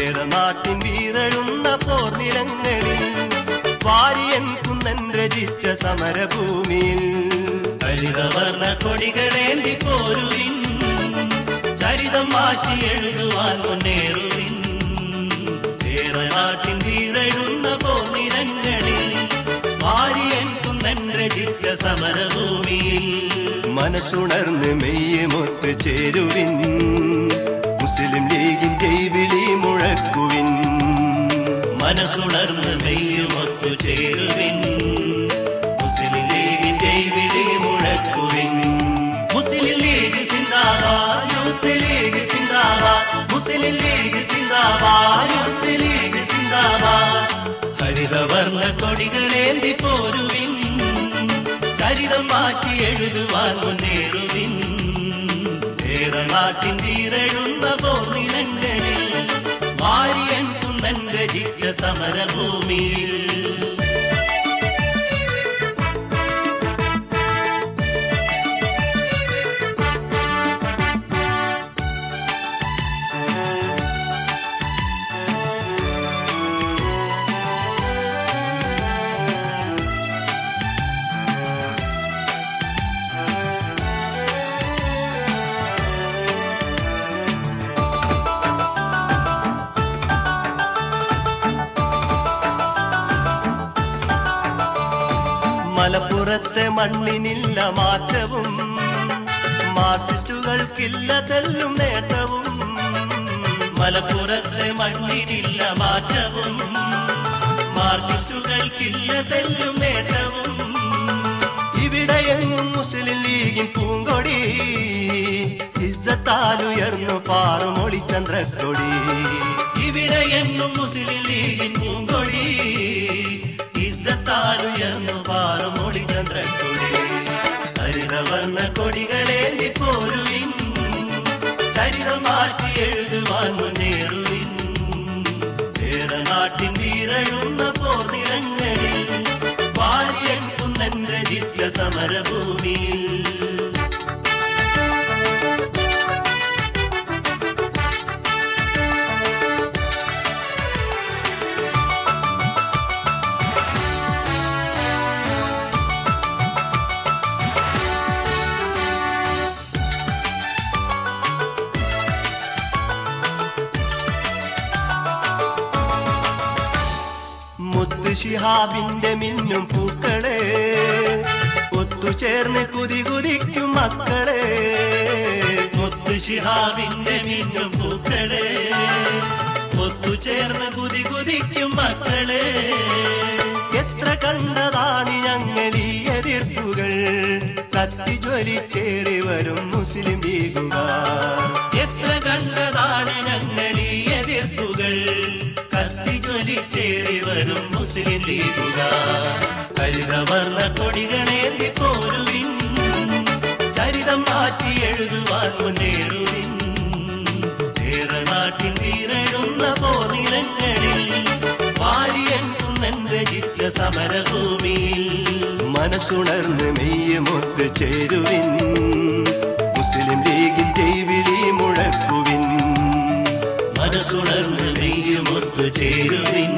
നാട്ടിൻ വീരഴുന്ന പോർനിലങ്ങളിൽ വാരിയൻ കുന്നൻ രചിച്ച സമരഭൂമിയിൽ ഹരിതവർണ്ണ കൊടികളേന്തി പോരുവിൻ ചരിതം മാറ്റി എഴുതുവാൻ മുന്നേറുവിൻ നാട്ടിൻ വീരഴുന്ന പോർനിലങ്ങളിൽ വാരിയൻ കുന്നൻ രചിച്ച സമരഭൂമിയിൽ മനസ്സുണർന്ന് മെയ്യുമൊത്ത് ചേരുവിൻ മുസ്ലിം ലീഗിൻ ജൈവിളി മുഴക്കുവിൻ മനസ്സുണർന്ന് മെയ്യുമൊത്തു ചേരുവിൻ മുസ്ലിം ലീഗിൻ ജൈവിളി മുഴക്കുവിൻ മുസ്ലിം ലീഗ് സിന്ദാബാദ് യൂത്ത് ലീഗ് സിന്ദാബാദ് മുസ്ലിം ലീഗ് സിന്ദാബാദ് യൂത്ത് ലീഗ് സിന്ദാബാദ് ഹരിതവർണ്ണ കൊടികളേന്തി പോരുവിൻ ചരിതം മാറ്റി എഴുതുവാൻ മുന്നേറുവിൻ നാട്ടിൻ തീരെഴുന്ന പോർനിലങ്ങളിൽ വാരിയൻ കുന്നൻ രചിച്ച സമരഭൂമിയിൽ മലപ്പുറത്തെ മണ്ണിനില്ല മാറ്റവും മാർക്സിസ്റ്റുകൾക്കില്ല തെല്ലും നേട്ടവും മലപ്പുറത്തെ മണ്ണിനില്ല മാറ്റവും മാർക്സിസ്റ്റുകൾക്കില്ല തെല്ലും നേട്ടവും ഇവിടെയെങ്ങും മുസ്ലിം ലീഗിൻ പൂങ്കൊടി ഇസ്സത്താലുയർന്നു പാറുമൊളി ചന്ദ്രക്കൊടി ഇവിടെയെങ്ങും മുസ്ലിം ലീഗിൻ പൂങ്കൊടി ഇസ്സത്താലുയർന്നു പാറുമൊളി ചന്ദ്രക്കൊടി ഹരിതവർണ്ണ കൊടികളേന്തി പോരുവിൻ ചരിതം മാറ്റി എഴുതുവാൻ മുന്നേറുവിൻ നാട്ടിൻ വീരഴുന്ന പോർനിലങ്ങളിൽ വാരിയൻ കുന്നൻ രചിച്ച സമരഭൂമിയിൽ മുത്ത് ശിഹാബിന്റെ മിന്നും പൂക്കളെ ഒത്തുചേർന്ന് കുതികുതിക്കും മക്കളെ മുത്ത് ശിഹാബിന്റെ മിന്നും പൂക്കളെ ഒത്തുചേർന്ന് കുതികുതിക്കും മക്കളെ എത്ര കണ്ടതാണ് ഞങ്ങൾ ഈ എതിർപ്പുകൾ കത്തിജ്വലിച്ചേറി വരും മുസ്ലിം ലീഗുകാർ എത്ര കണ്ടതാണ് ഞങ്ങൾ ഈ എതിർപ്പുകൾ കത്തിജ്വലിച്ചേറി വരും മുസ്ലിം ലീഗുകാർ ഹരിതവർണ്ണ കൊടികളേന്തി പോരുവിൻ ചരിതം മാറ്റി എഴുതുവാൻ മുന്നേറുവിൻ നാട്ടിൻ തീരെഴുന്ന പോർനിലങ്ങളിൽ വാരിയൻ കുന്നൻ രചിച്ച സമരഭൂമിയിൽ മനസ്സുണർന്ന് മെയ്യുമൊത്ത് ചേരുവിൻ മുസ്ലിം ലീഗിൻ ജൈവിളി മുഴക്കുവിൻ മനസ്സുണർന്ന് മെയ്യുമൊത്തു ചേരുവിൻ